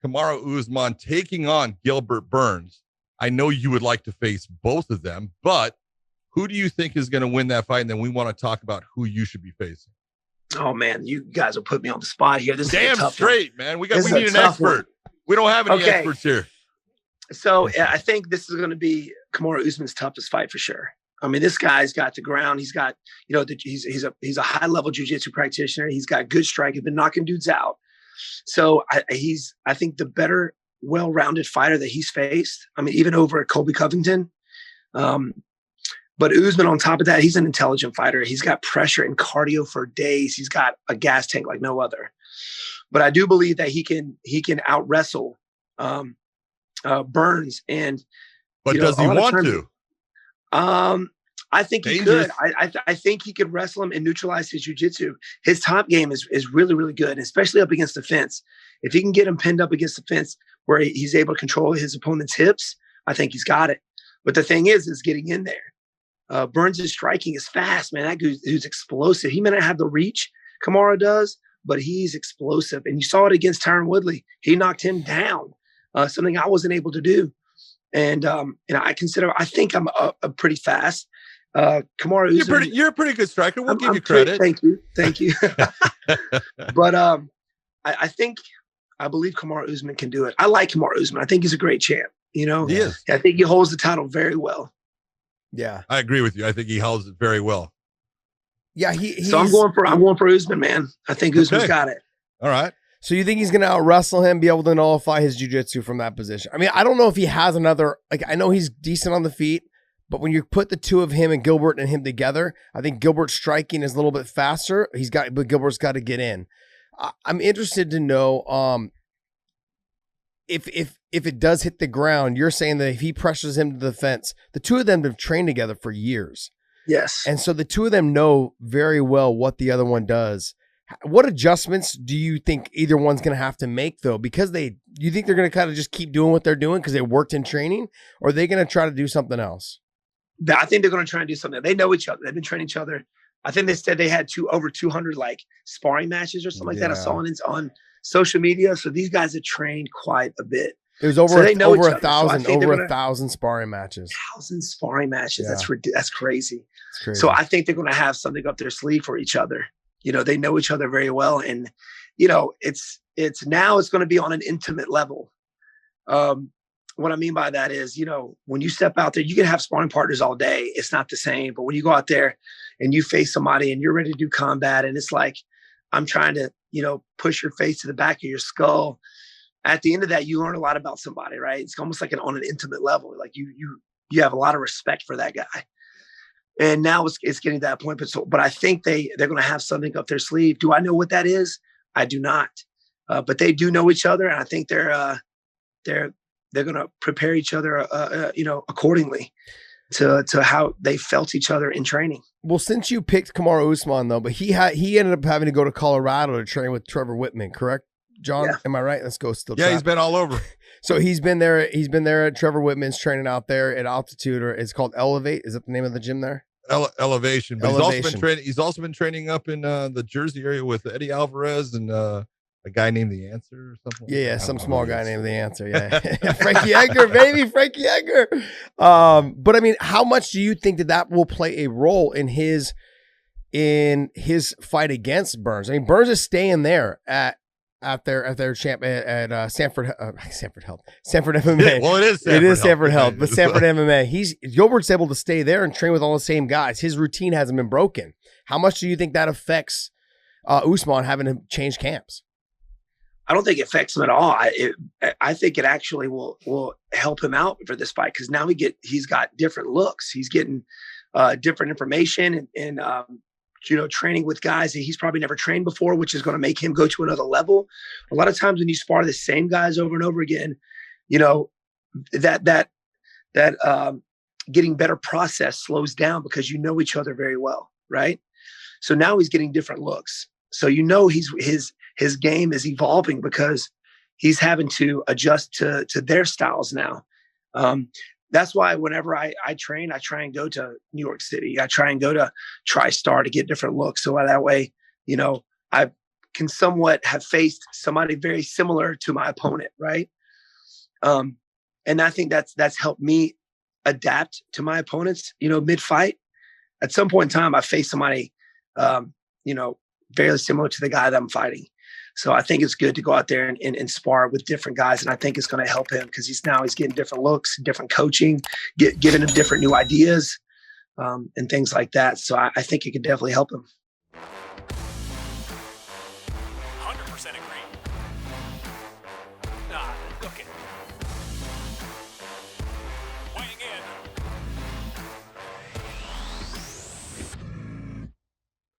Kamaru Usman taking on Gilbert Burns. I know you would like to face both of them, but who do you think is going to win that fight? And then we want to talk about who you should be facing. Oh man, you guys will put me on the spot here. This damn is a tough straight, one. man. We need an expert. One. We don't have any experts here. So I think this is going to be Kamaru Usman's toughest fight for sure. I mean, this guy's got the ground. He's got, he's a high level jiu-jitsu practitioner. He's got good strike. He's been knocking dudes out. So I think the better, well-rounded fighter that he's faced. I mean, even over Colby Covington. But Usman, on top of that, he's an intelligent fighter. He's got pressure and cardio for days. He's got a gas tank like no other. But I do believe that he can out wrestle Burns. But does he want to? I think he could. I think he could wrestle him and neutralize his jiu-jitsu. His top game is really, really good, especially up against the fence. If he can get him pinned up against the fence where he's able to control his opponent's hips, I think he's got it. But the thing is getting in there. Burns' striking is fast, man. That dude's explosive. He may not have the reach Kamaru does, but he's explosive. And you saw it against Tyron Woodley. He knocked him down, something I wasn't able to do. And I think I'm a pretty fast. Kamaru Usman, you're a pretty good striker. We'll give you credit. Thank you. But I believe Kamaru Usman can do it. I like Kamaru Usman. I think he's a great champ. He is. I think he holds the title very well. Yeah, I agree with you. I think he holds it very well. Yeah, so I'm going for Usman, man. I think Usman's got it. All right. So you think he's going to out wrestle him, be able to nullify his jiu-jitsu from that position? I mean, I don't know if he has another. Like, I know he's decent on the feet, but when you put the two of him and Gilbert and him together, I think Gilbert's striking is a little bit faster. But Gilbert's got to get in. I'm interested to know if it does hit the ground. You're saying that if he pressures him to the fence, the two of them have trained together for years. Yes. And so the two of them know very well what the other one does. What adjustments do you think either one's going to have to make, though? Because you think they're going to kind of just keep doing what they're doing because they worked in training, or are they going to try to do something else? I think they're going to try and do something. They know each other. They've been training each other. I think they said they had over 200 like sparring matches or something like that. I saw it on social media. So these guys have trained quite a bit. There's over 1,000 sparring matches. 1,000 sparring matches. Yeah. That's crazy. So I think they're going to have something up their sleeve for each other. They know each other very well. And, it's going to be on an intimate level. What I mean by that is, when you step out there, you can have sparring partners all day. It's not the same. But when you go out there and you face somebody and you're ready to do combat, and it's like, I'm trying to, push your face to the back of your skull. At the end of that, you learn a lot about somebody, right? It's almost like on an intimate level. Like you have a lot of respect for that guy. And now it's getting to that point. But I think they're going to have something up their sleeve. Do I know what that is? I do not. But they do know each other, and I think they're going to prepare each other, accordingly to how they felt each other in training. Well, since you picked Kamaru Usman, though, but he ended up having to go to Colorado to train with Trevor Whitman, correct, John? Yeah. Am I right? Let's go. Still, he's been all over. So he's been there. He's been there at Trevor Whitman's training out there at altitude, or it's called Elevate. Is that the name of the gym there? Elevation. But he's also been training up in the Jersey area with Eddie Alvarez and a guy named The Answer or something. Yeah, some small guy named The Answer. Yeah, Frankie Edgar, baby, Frankie Edgar. But I mean, how much do you think that will play a role in his fight against Burns? I mean, Burns is staying there at their champ at Stanford MMA. Well, it is Stanford Health, but Stanford MMA. Gilbert's able to stay there and train with all the same guys. His routine hasn't been broken. How much do you think that affects Usman having to change camps? I don't think it affects him at all. I think it actually will help him out for this fight, because now he's got different looks. He's getting different information and training with guys that he's probably never trained before, which is going to make him go to another level. A lot of times when you spar the same guys over and over again, that getting better process slows down because you know each other very well, right? So now he's getting different looks. So his game is evolving because he's having to adjust to their styles now. That's why whenever I train, I try and go to New York City. I try and go to TriStar to get different looks. So that way, can somewhat have faced somebody very similar to my opponent, right? And I think that's helped me adapt to my opponents, mid-fight. At some point in time, I faced somebody, very similar to the guy that I'm fighting. So I think it's good to go out there and spar with different guys. And I think it's going to help him because he's getting different looks, different coaching, giving him different new ideas and things like that. So I think it could definitely help him. 100% agree. Okay.